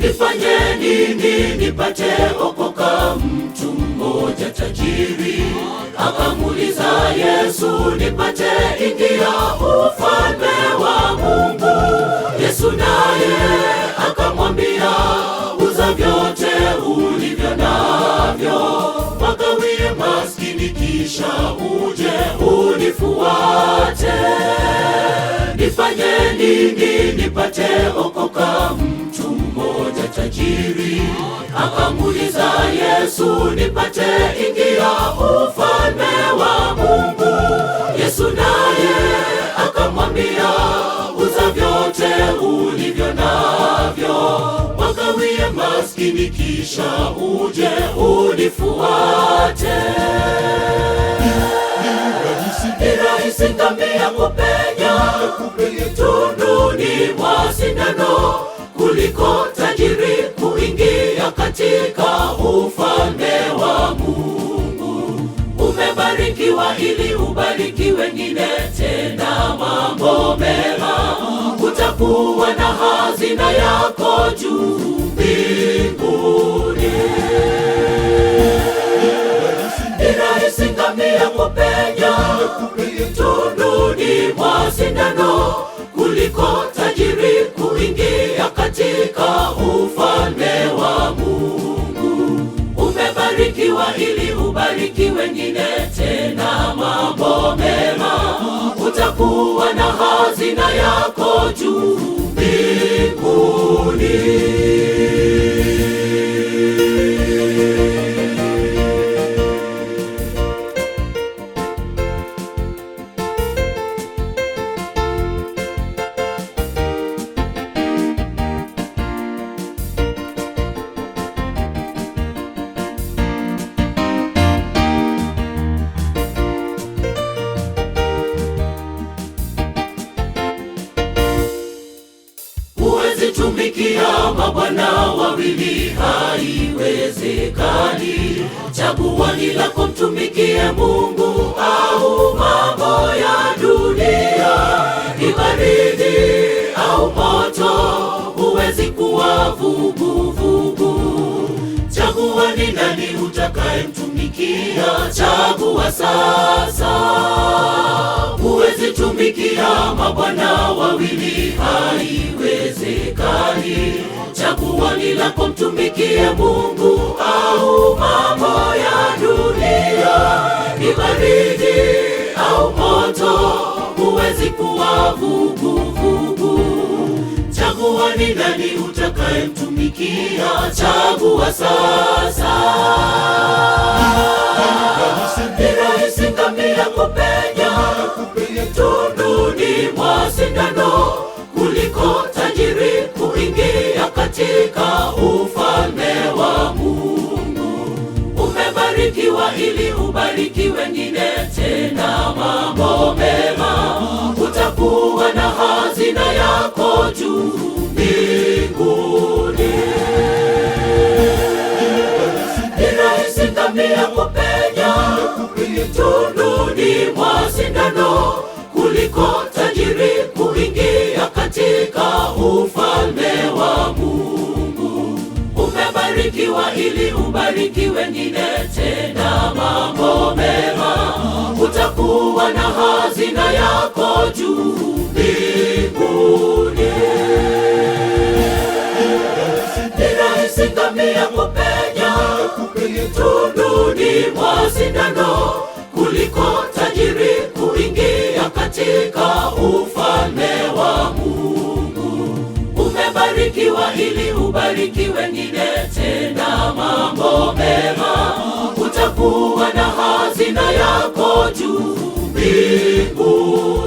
Nifanye nini nipate okoka? Mtu mmoja tajiri akamuuliza Yesu, nipate ingia ufalme wa Mungu? Yesu naye akamwambia, uza vyote ulivyo navyo, wagawie maskini, kisha uje unifuate. Nifanye nini nipate okoka? Mtu mmoja tajiri akamuuliza Yesu, nipate ingia ufalme wa Mungu? Yesu naye akamwambia, uza vyote ulivyo navyo, wagawie maskini, kisha uje unifuate. Ni rahisi ngamia kupenya tunduni mwa sindano, kuliko tajiri kuingia katika ufalme wa Mungu. Umebarikiwa ili ubariki wengine, tena mambo mema, utakuwa na hazina yako juu mbinguni. Ni rahisi ngamia kupenya tunduni mwa sindano, kuliko tajiri kuingia katika ufalme wa Mungu. Umebarikiwa ili ubariki wengine, tena mambo mema, utakuwa na hazina yako juu mbinguni. Tumikia mabwana wawili, haiwezekani. Chagua ni lako, mtumikie Mungu au mambo ya dunia. Ni baridi au moto, huwezi kuwa vuguvugu. Chagua ni nani utakayemtumikia, chagua sasa. Huwezi tumikia mabwana wawili, haiwezekani. Chagua ni lako, mtumikie Mungu au mambo ya dunia. Ni baridi au moto, huwezi kuwa vuguvugu. Chagua ni nani utakayemtumikia, chagua sasa. Ni rahisi ngamia kupenya tunduni mwa sindano, kuliko tajiri kuingia katika ufalme wa Mungu. Umebarikiwa ili ubariki wengine, tena mambo mema, utakuwa na hazina yako juu mbinguni. Ni rahisi ngamia kupenya tunduni mwa sindano, kuliko tajiri kuingia katika ufalme wa Mungu. Umebarikiwa ili ubariki wengine, tena mambo mema, utakuwa na hazina yako juu mbinguni. Ni rahisi ngamia kupenya tunduni mwa sindano, kuliko tajiri kuingia katika ufalme wa Mungu. Umebarikiwa ili ubariki wengine, tena mambo mema, utakuwa na hazina yako juu mbinguni.